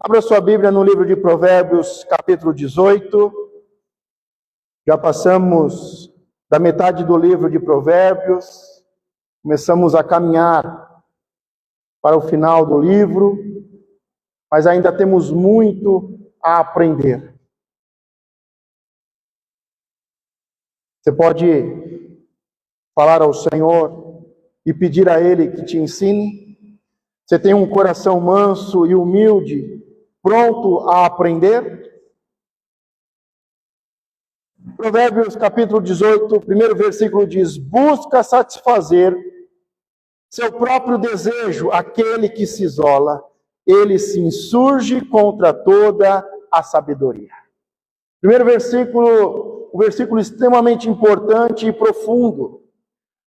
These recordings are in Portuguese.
Abra sua Bíblia no livro de Provérbios, capítulo 18. Já passamos da metade do livro de Provérbios, começamos a caminhar para o final do livro, mas ainda temos muito a aprender. Você pode falar ao Senhor e pedir a Ele que te ensine? Você tem um coração manso e humilde, pronto a aprender? Provérbios capítulo 18, primeiro versículo diz: busca satisfazer seu próprio desejo aquele que se isola, ele se insurge contra toda a sabedoria. Primeiro versículo, um versículo extremamente importante e profundo.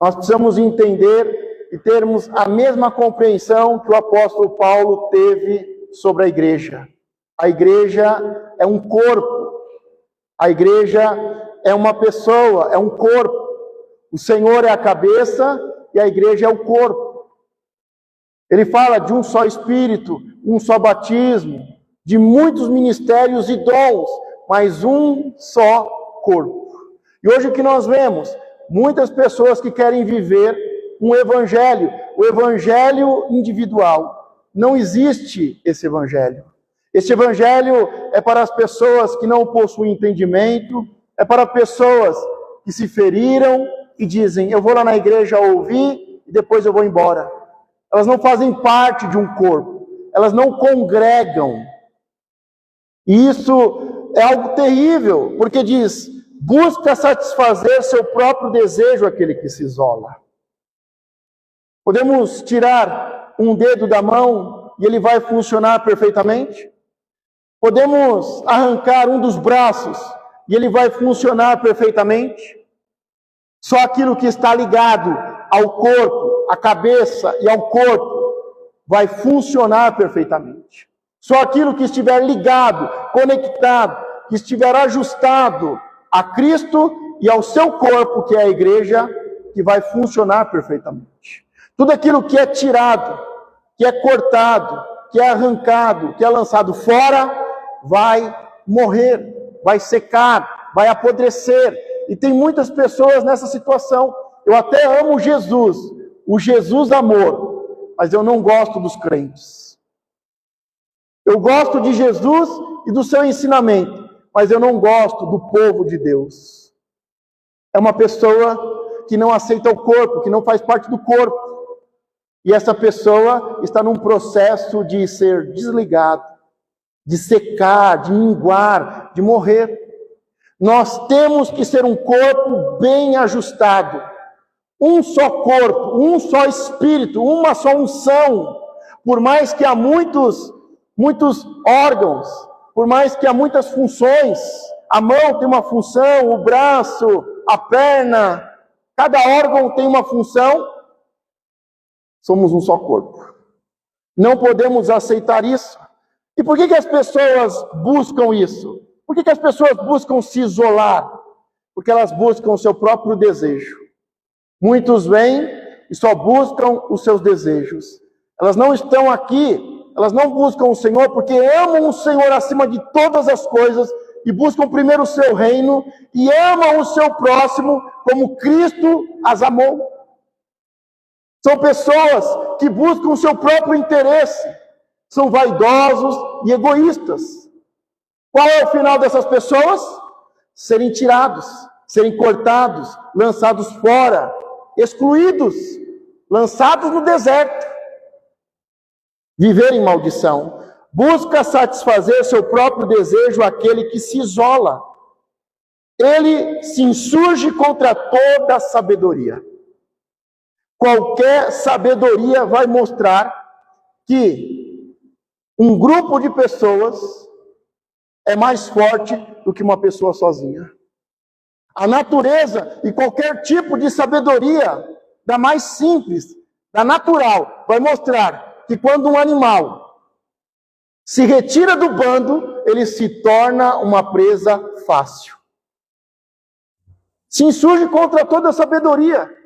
Nós precisamos entender e termos a mesma compreensão que o apóstolo Paulo teve sobre a igreja. A igreja é um corpo. A igreja é uma pessoa, é um corpo. O Senhor é a cabeça e a igreja é o corpo. Ele fala de um só Espírito, um só batismo, de muitos ministérios e dons, mas um só corpo. E hoje o que nós vemos? Muitas pessoas que querem viver um evangelho, o evangelho individual. Não existe esse evangelho. Este evangelho é para as pessoas que não possuem entendimento, é para pessoas que se feriram e dizem: eu vou lá na igreja ouvir e depois eu vou embora. Elas não fazem parte de um corpo, elas não congregam. E isso é algo terrível, porque diz: busca satisfazer seu próprio desejo aquele que se isola. Podemos tirar um dedo da mão e ele vai funcionar perfeitamente? Podemos arrancar um dos braços e ele vai funcionar perfeitamente? Só aquilo que está ligado ao corpo, à cabeça e ao corpo, vai funcionar perfeitamente. Só aquilo que estiver ligado, conectado, que estiver ajustado a Cristo e ao seu corpo, que é a igreja, que vai funcionar perfeitamente. Tudo aquilo que é tirado, que é cortado, que é arrancado, que é lançado fora, vai morrer, vai secar, vai apodrecer. E tem muitas pessoas nessa situação. Eu até amo Jesus, o Jesus amor, mas eu não gosto dos crentes. Eu gosto de Jesus e do seu ensinamento, mas eu não gosto do povo de Deus. É uma pessoa que não aceita o corpo, que não faz parte do corpo. E essa pessoa está num processo de ser desligado, de secar, de minguar, de morrer. Nós temos que ser um corpo bem ajustado. Um só corpo, um só espírito, uma só unção. Por mais que há muitos órgãos, por mais que há muitas funções, a mão tem uma função, o braço, a perna, cada órgão tem uma função, somos um só corpo. Não podemos aceitar isso. E por que as pessoas buscam isso? Por que as pessoas buscam se isolar? Porque elas buscam o seu próprio desejo. Muitos vêm e só buscam os seus desejos. Elas não estão aqui, elas não buscam o Senhor porque amam o Senhor acima de todas as coisas e buscam primeiro o seu reino e amam o seu próximo como Cristo as amou. São pessoas que buscam o seu próprio interesse. São vaidosos e egoístas. Qual é o final dessas pessoas? Serem tirados, serem cortados, lançados fora, excluídos, lançados no deserto. Viver em maldição. Busca satisfazer seu próprio desejo aquele que se isola. Ele se insurge contra toda a sabedoria. Qualquer sabedoria vai mostrar que um grupo de pessoas é mais forte do que uma pessoa sozinha. A natureza e qualquer tipo de sabedoria, da mais simples, da natural, vai mostrar que quando um animal se retira do bando, ele se torna uma presa fácil. Se insurge contra toda a sabedoria,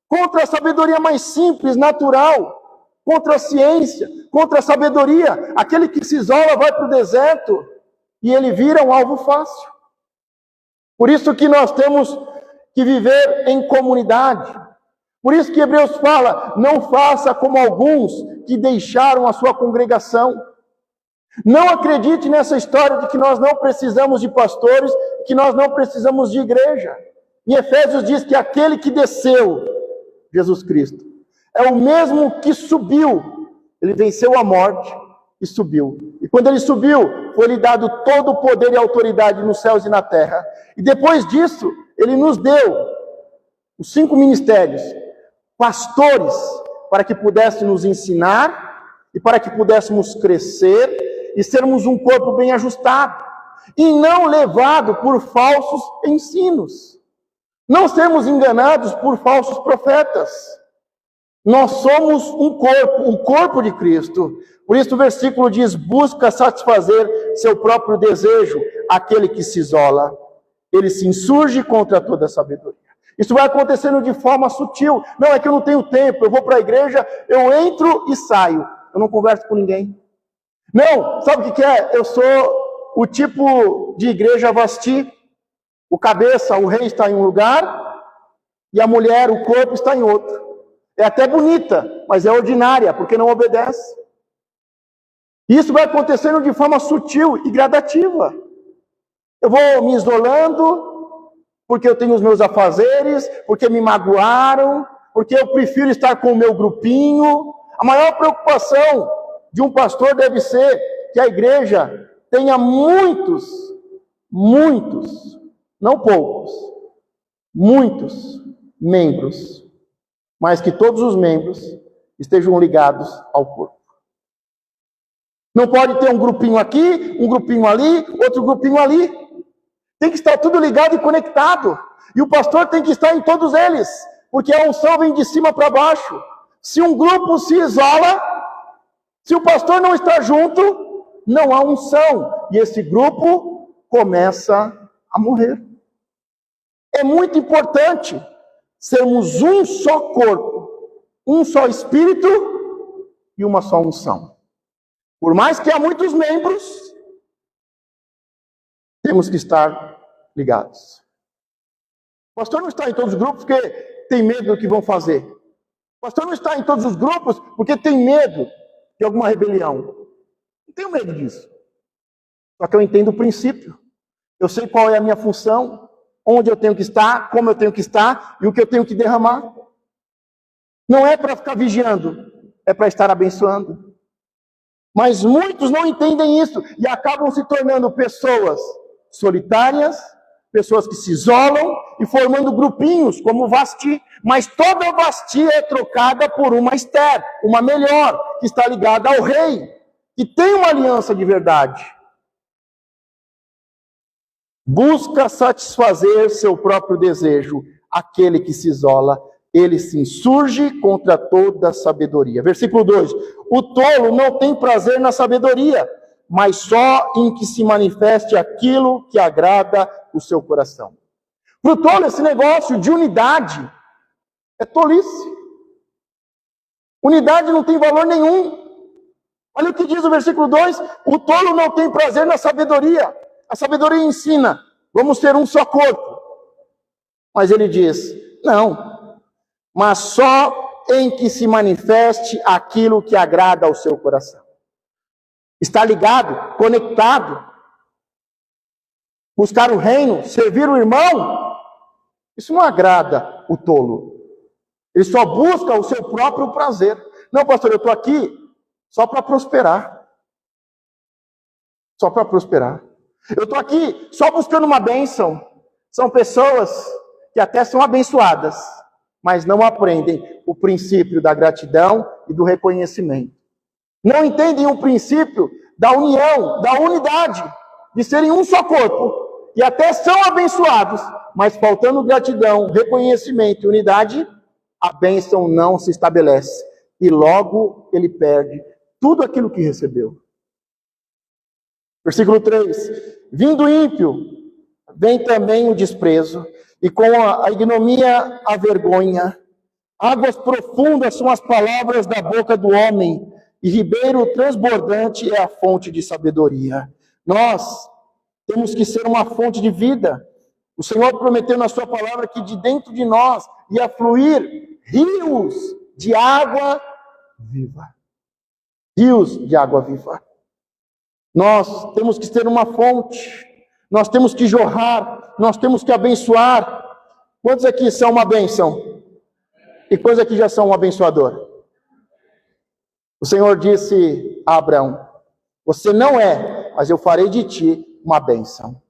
contra a sabedoria mais simples, natural, contra a ciência, contra a sabedoria. Aquele que se isola vai para o deserto e ele vira um alvo fácil. Por isso que nós temos que viver em comunidade. Por isso que Hebreus fala, não faça como alguns que deixaram a sua congregação. Não acredite nessa história de que nós não precisamos de pastores, que nós não precisamos de igreja. Em Efésios diz que aquele que desceu, Jesus Cristo, é o mesmo que subiu. Ele venceu a morte e subiu. E quando ele subiu, foi-lhe dado todo o poder e autoridade nos céus e na terra. E depois disso, ele nos deu os 5 ministérios, pastores, para que pudéssemos nos ensinar e para que pudéssemos crescer e sermos um corpo bem ajustado, e não levado por falsos ensinos. Não sermos enganados por falsos profetas. Nós somos um corpo, o corpo de Cristo. Por isso o versículo diz, busca satisfazer seu próprio desejo, aquele que se isola. Ele se insurge contra toda a sabedoria. Isso vai acontecendo de forma sutil. Não, é que eu não tenho tempo, eu vou para a igreja, eu entro e saio. Eu não converso com ninguém. Não, sabe o que é? Eu sou o tipo de igreja vasti. O cabeça, o rei está em um lugar, e a mulher, o corpo está em outro. É até bonita, mas é ordinária, porque não obedece. Isso vai acontecendo de forma sutil e gradativa. Eu vou me isolando, porque eu tenho os meus afazeres, porque me magoaram, porque eu prefiro estar com o meu grupinho. A maior preocupação de um pastor deve ser que a igreja tenha muitos, não poucos, muitos membros, mas que todos os membros estejam ligados ao corpo. Não pode ter um grupinho aqui, um grupinho ali, outro grupinho ali. Tem que estar tudo ligado e conectado. E o pastor tem que estar em todos eles, porque a unção vem de cima para baixo. Se um grupo se isola, se o pastor não está junto, não há unção. E esse grupo começa a morrer. É muito importante sermos um só corpo, um só espírito e uma só unção. Por mais que há muitos membros, temos que estar ligados. O pastor não está em todos os grupos porque tem medo do que vão fazer. O pastor não está em todos os grupos porque tem medo de alguma rebelião. Não tenho medo disso. Só que eu entendo o princípio. Eu sei qual é a minha função, onde eu tenho que estar, como eu tenho que estar e o que eu tenho que derramar. Não é para ficar vigiando, é para estar abençoando. Mas muitos não entendem isso e acabam se tornando pessoas solitárias, pessoas que se isolam e formando grupinhos como o Vasti. Mas toda Vasti é trocada por uma Esther, uma melhor, que está ligada ao rei, que tem uma aliança de verdade. Busca satisfazer seu próprio desejo. Aquele que se isola, ele se insurge contra toda sabedoria. Versículo 2. O tolo não tem prazer na sabedoria, mas só em que se manifeste aquilo que agrada o seu coração. Para o tolo, esse negócio de unidade é tolice. Unidade não tem valor nenhum. Olha o que diz o versículo 2. O tolo não tem prazer na sabedoria. A sabedoria ensina, vamos ter um só corpo. Mas ele diz, não, mas só em que se manifeste aquilo que agrada ao seu coração. Está ligado, conectado. Buscar o reino, servir o irmão, isso não agrada o tolo. Ele só busca o seu próprio prazer. Não, pastor, eu estou aqui só para prosperar. Só para prosperar. Eu estou aqui só buscando uma bênção. São pessoas que até são abençoadas, mas não aprendem o princípio da gratidão e do reconhecimento. Não entendem o princípio da união, da unidade, de serem um só corpo. E até são abençoados, mas faltando gratidão, reconhecimento e unidade, a bênção não se estabelece. E logo ele perde tudo aquilo que recebeu. Versículo 3. Vindo ímpio, vem também o desprezo, e com a ignomínia a vergonha. Águas profundas são as palavras da boca do homem, e ribeiro transbordante é a fonte de sabedoria. Nós temos que ser uma fonte de vida. O Senhor prometeu na sua palavra que de dentro de nós ia fluir rios de água viva. Rios de água viva. Nós temos que ser uma fonte. Nós temos que jorrar. Nós temos que abençoar. Quantos aqui são uma bênção? E quantos aqui já são um abençoador? O Senhor disse a Abraão: você não é, mas eu farei de ti uma bênção.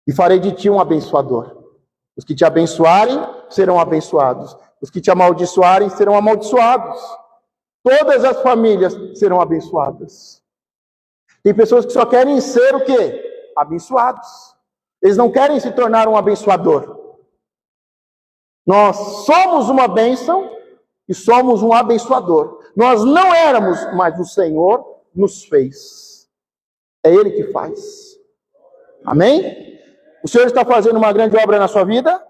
E farei de ti um abençoador. Os que te abençoarem serão abençoados. Os que te amaldiçoarem serão amaldiçoados. Todas as famílias serão abençoadas. Tem pessoas que só querem ser o quê? Abençoados. Eles não querem se tornar um abençoador. Nós somos uma bênção e somos um abençoador. Nós não éramos, mas o Senhor nos fez. É Ele que faz. Amém? O Senhor está fazendo uma grande obra na sua vida?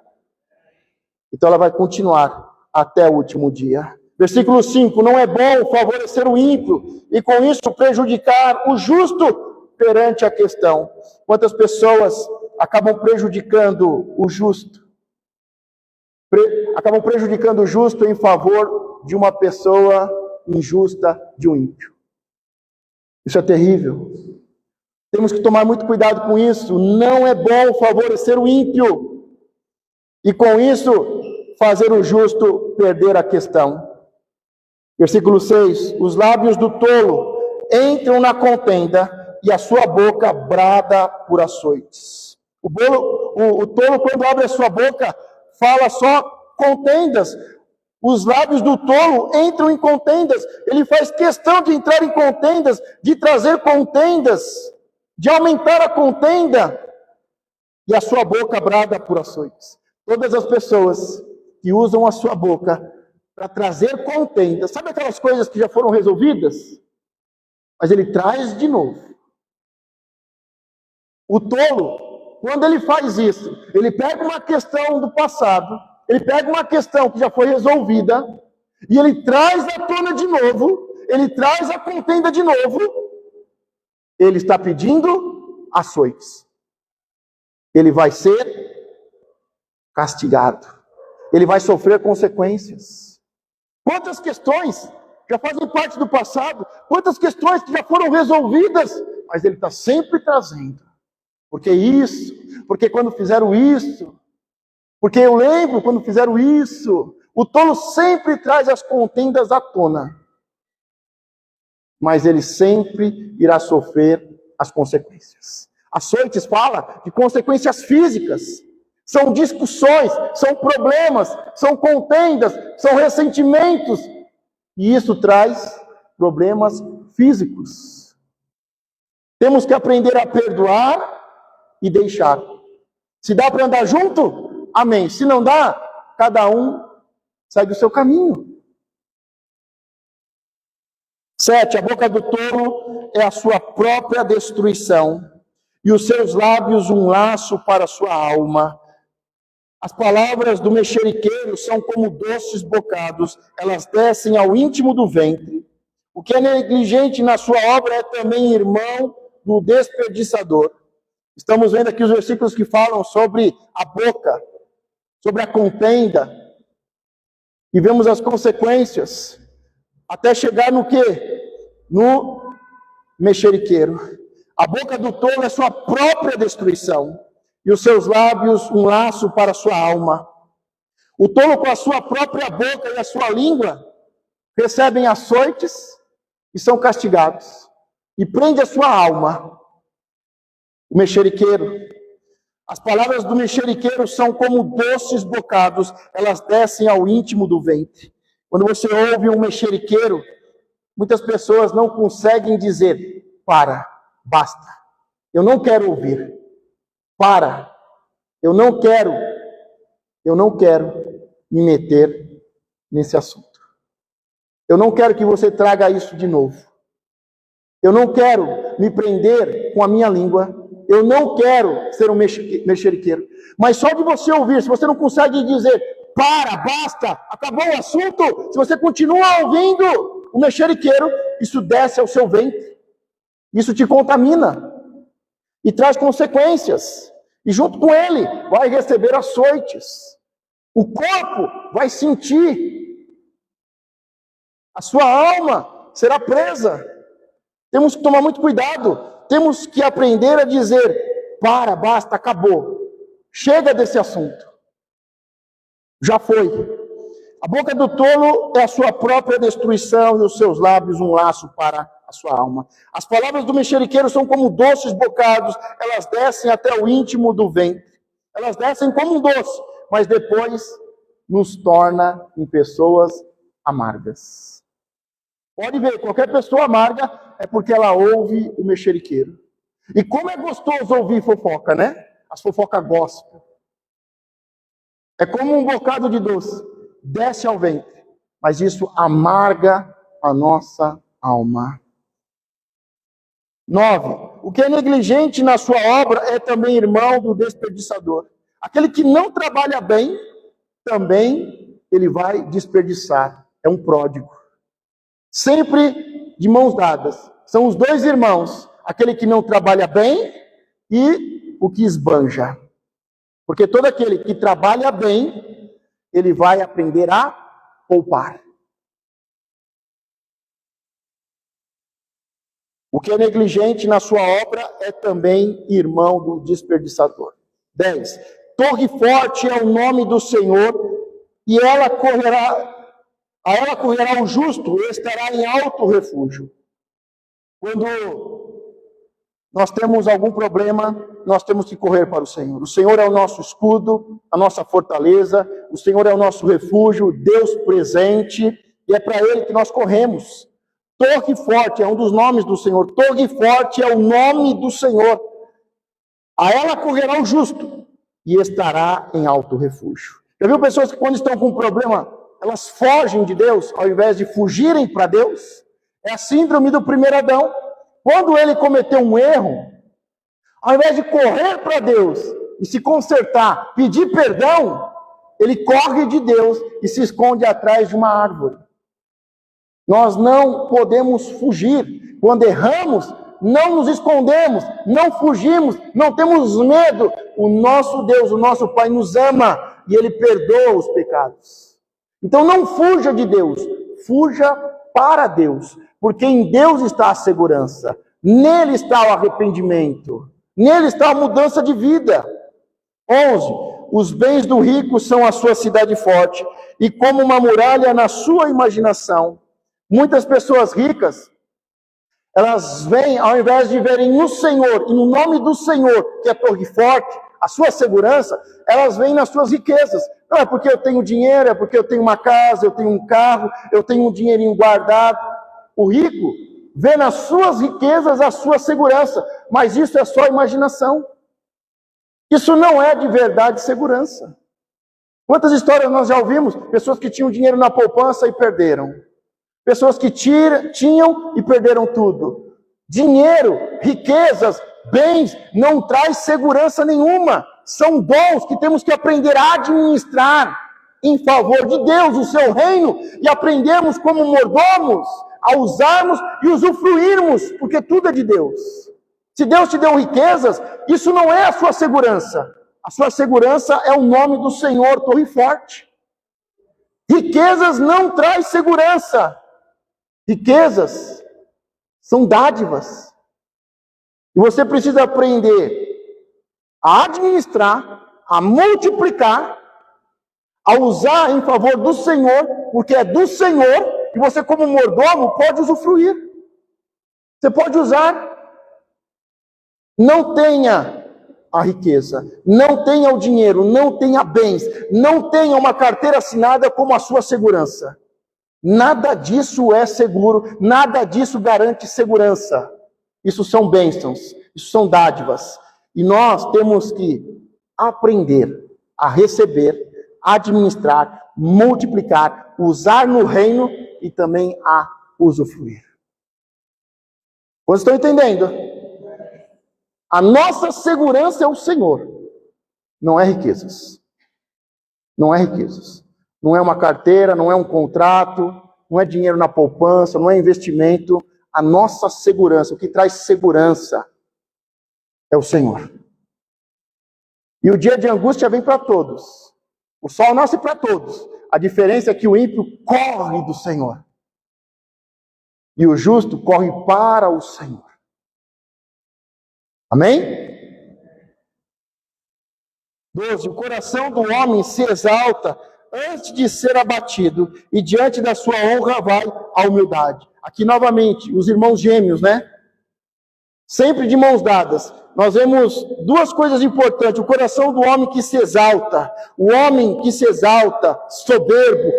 Então ela vai continuar até o último dia. Versículo 5, não é bom favorecer o ímpio e com isso prejudicar o justo perante a questão. Quantas pessoas acabam prejudicando o justo? Acabam prejudicando o justo em favor de uma pessoa injusta, de um ímpio. Isso é terrível. Temos que tomar muito cuidado com isso. Não é bom favorecer o ímpio e com isso fazer o justo perder a questão. Versículo 6, os lábios do tolo entram na contenda e a sua boca brada por açoites. O tolo, quando abre a sua boca, fala só contendas. Os lábios do tolo entram em contendas. Ele faz questão de entrar em contendas, de trazer contendas, de aumentar a contenda. E a sua boca brada por açoites. Todas as pessoas que usam a sua boca para trazer contendas, sabe aquelas coisas que já foram resolvidas? Mas ele traz de novo. O tolo, quando ele faz isso, ele pega uma questão do passado, ele pega uma questão que já foi resolvida, e ele traz à tona de novo, ele traz a contenda de novo, ele está pedindo açoites. Ele vai ser castigado. Ele vai sofrer consequências. Quantas questões já fazem parte do passado, quantas questões que já foram resolvidas, mas ele está sempre trazendo. Porque isso, porque quando fizeram isso, porque eu lembro quando fizeram isso. O tolo sempre traz as contendas à tona. Mas ele sempre irá sofrer as consequências. Açoites fala de consequências físicas. São discussões, são problemas, são contendas, são ressentimentos. E isso traz problemas físicos. Temos que aprender a perdoar e deixar. Se dá para andar junto, amém. Se não dá, cada um segue o seu caminho. 7. A boca do tolo é a sua própria destruição, e os seus lábios um laço para a sua alma. As palavras do mexeriqueiro são como doces bocados, elas descem ao íntimo do ventre. O que é negligente na sua obra é também irmão do desperdiçador. Estamos vendo aqui os versículos que falam sobre a boca, sobre a contenda, e vemos as consequências, até chegar no quê? No mexeriqueiro. A boca do tolo é sua própria destruição, e os seus lábios um laço para a sua alma. O tolo com a sua própria boca e a sua língua recebem açoites e são castigados, e prende a sua alma. O mexeriqueiro, as palavras do mexeriqueiro são como doces bocados, elas descem ao íntimo do ventre. Quando você ouve um mexeriqueiro, muitas pessoas não conseguem dizer, para, basta, eu não quero ouvir. Para, eu não quero me meter nesse assunto. Eu não quero que você traga isso de novo. Eu não quero me prender com a minha língua. Eu não quero ser um mexeriqueiro. Mas só de você ouvir, se você não consegue dizer, para, basta, acabou o assunto, se você continua ouvindo o mexeriqueiro, isso desce ao seu ventre. Isso te contamina e traz consequências. E junto com ele vai receber açoites. O corpo vai sentir. A sua alma será presa. Temos que tomar muito cuidado. Temos que aprender a dizer: para, basta, acabou. Chega desse assunto. Já foi. A boca do tolo é a sua própria destruição e os seus lábios um laço para a sua alma. As palavras do mexeriqueiro são como doces bocados, elas descem até o íntimo do ventre. Elas descem como um doce, mas depois nos torna em pessoas amargas. Pode ver, qualquer pessoa amarga é porque ela ouve o mexeriqueiro. E como é gostoso ouvir fofoca, né? As fofocas gospel. É como um bocado de doce. Desce ao ventre, mas isso amarga a nossa alma. 9. O que é negligente na sua obra é também irmão do desperdiçador. Aquele que não trabalha bem, também ele vai desperdiçar. É um pródigo. Sempre de mãos dadas. São os dois irmãos. Aquele que não trabalha bem e o que esbanja. Porque todo aquele que trabalha bem, ele vai aprender a poupar. O que é negligente na sua obra é também irmão do desperdiçador. 10. Torre forte é o nome do Senhor, e a ela correrá o justo, e estará em alto refúgio. Quando nós temos algum problema, nós temos que correr para o Senhor. O Senhor é o nosso escudo, a nossa fortaleza, o Senhor é o nosso refúgio, Deus presente, e é para Ele que nós corremos. Torre forte é um dos nomes do Senhor. Torre forte é o nome do Senhor. A ela correrá o justo, e estará em alto refúgio. Já viu pessoas que quando estão com um problema, elas fogem de Deus, ao invés de fugirem para Deus? É a síndrome do primeiro Adão. Quando ele cometeu um erro, ao invés de correr para Deus e se consertar, pedir perdão, ele corre de Deus e se esconde atrás de uma árvore. Nós não podemos fugir. Quando erramos, não nos escondemos, não fugimos, não temos medo. O nosso Deus, o nosso Pai nos ama e Ele perdoa os pecados. Então não fuja de Deus, fuja para Deus. Porque em Deus está a segurança, nele está o arrependimento, nele está a mudança de vida. 11. Os bens do rico são a sua cidade forte, e como uma muralha na sua imaginação. Muitas pessoas ricas, elas vêm, ao invés de verem no Senhor, e no nome do Senhor, que é a torre forte, a sua segurança, elas vêm nas suas riquezas. Não é porque eu tenho dinheiro, é porque eu tenho uma casa, eu tenho um carro, eu tenho um dinheirinho guardado. O rico vê nas suas riquezas a sua segurança, mas isso é só imaginação. Isso não é de verdade segurança. Quantas histórias nós já ouvimos? Pessoas que tinham dinheiro na poupança e perderam. Pessoas que tinham e perderam tudo. Dinheiro, riquezas, bens, não traz segurança nenhuma. São dons que temos que aprender a administrar em favor de Deus, o seu reino, e aprendermos como mordomos a usarmos e usufruirmos, porque tudo é de Deus. Se Deus te deu riquezas, isso não é a sua segurança. A sua segurança é o nome do Senhor, torre forte. Riquezas não traz segurança. Riquezas são dádivas. E você precisa aprender a administrar, a multiplicar, a usar em favor do Senhor, porque é do Senhor, e você como mordomo pode usufruir. Você pode usar. Não tenha a riqueza, não tenha o dinheiro, não tenha bens, não tenha uma carteira assinada como a sua segurança. Nada disso é seguro, nada disso garante segurança. Isso são bênçãos, isso são dádivas. E nós temos que aprender a receber, administrar, multiplicar, usar no reino e também a usufruir. Vocês estão entendendo? A nossa segurança é o Senhor, não é riquezas. Não é riquezas. Não é uma carteira, não é um contrato, não é dinheiro na poupança, não é investimento. a nossa segurança, o que traz segurança é o Senhor. E o dia de angústia vem para todos. O sol nasce para todos. A diferença é que o ímpio corre do Senhor. E o justo corre para o Senhor. Amém? 12. O coração do homem se exalta antes de ser abatido, e diante da sua honra vai a humildade. Aqui novamente, os irmãos gêmeos, né? Sempre de mãos dadas. Nós vemos duas coisas importantes. O coração do homem que se exalta. O homem que se exalta, soberbo,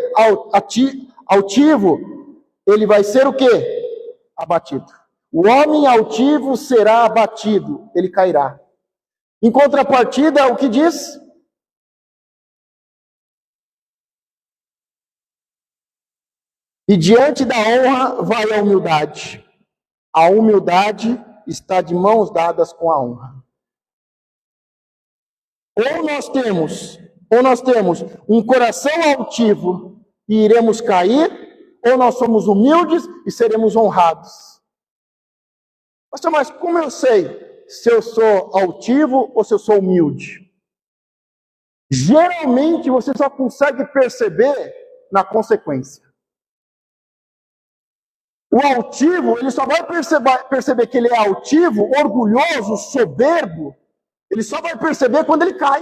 altivo, ele vai ser o quê? Abatido. O homem altivo será abatido, ele cairá. Em contrapartida, o que diz? E diante da honra vai a humildade. A humildade está de mãos dadas com a honra. Ou nós temos um coração altivo e iremos cair, ou nós somos humildes e seremos honrados. Pastor, mas como eu sei se eu sou altivo ou se eu sou humilde? Geralmente você só consegue perceber na consequência. O altivo, ele só vai perceber que ele é altivo, orgulhoso, soberbo, ele só vai perceber quando ele cai.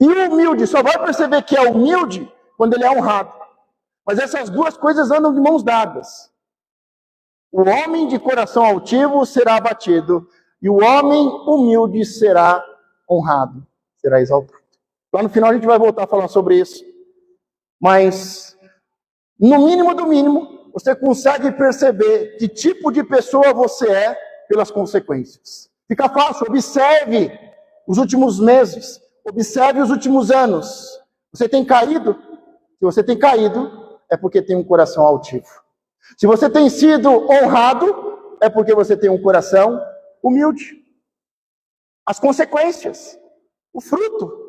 E o humilde só vai perceber que é humilde quando ele é honrado. Mas essas duas coisas andam de mãos dadas. O homem de coração altivo será abatido, e o homem humilde será honrado, será exaltado. Lá no final a gente vai voltar a falar sobre isso. Mas, no mínimo do mínimo, você consegue perceber que tipo de pessoa você é pelas consequências. Fica fácil, observe os últimos meses, observe os últimos anos. Você tem caído? Se você tem caído, é porque tem um coração altivo. Se você tem sido honrado, é porque você tem um coração humilde. As consequências, o fruto.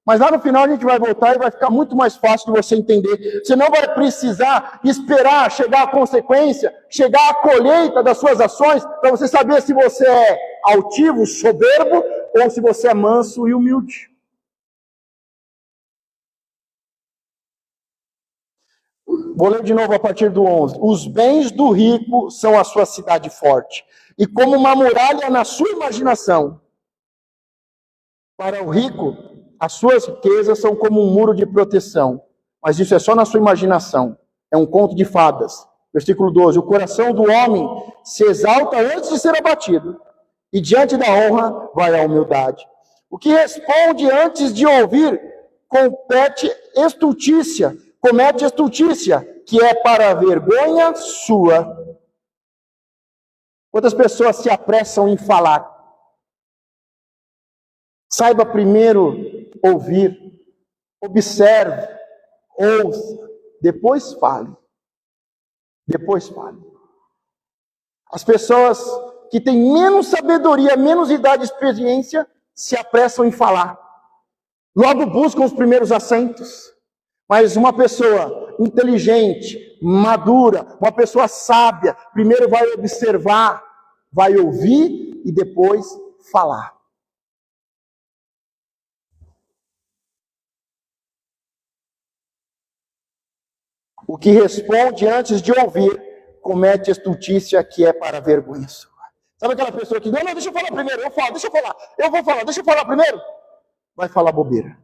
Mas lá no final a gente vai voltar e vai ficar muito mais fácil de você entender. Você não vai precisar esperar chegar a consequência, chegar a colheita das suas ações, para você saber se você é altivo, soberbo, ou se você é manso e humilde. Vou ler de novo a partir do 11. Os bens do rico são a sua cidade forte, e como uma muralha na sua imaginação. Para o rico, as suas riquezas são como um muro de proteção, mas isso é só na sua imaginação. É um conto de fadas. Versículo 12. O coração do homem se exalta antes de ser abatido, e diante da honra vai a humildade. O que responde antes de ouvir comete estultícia, que é para a vergonha sua. Quantas pessoas se apressam em falar? Saiba primeiro ouvir, observe, ouça, depois fale. Depois fale. As pessoas que têm menos sabedoria, menos idade e experiência, se apressam em falar. Logo buscam os primeiros assentos. Mas uma pessoa inteligente, madura, uma pessoa sábia, primeiro vai observar, vai ouvir e depois falar. O que responde antes de ouvir, comete estultícia, que é para a vergonha sua. Sabe aquela pessoa que, não, deixa eu falar primeiro, deixa eu vou falar primeiro. Vai falar bobeira.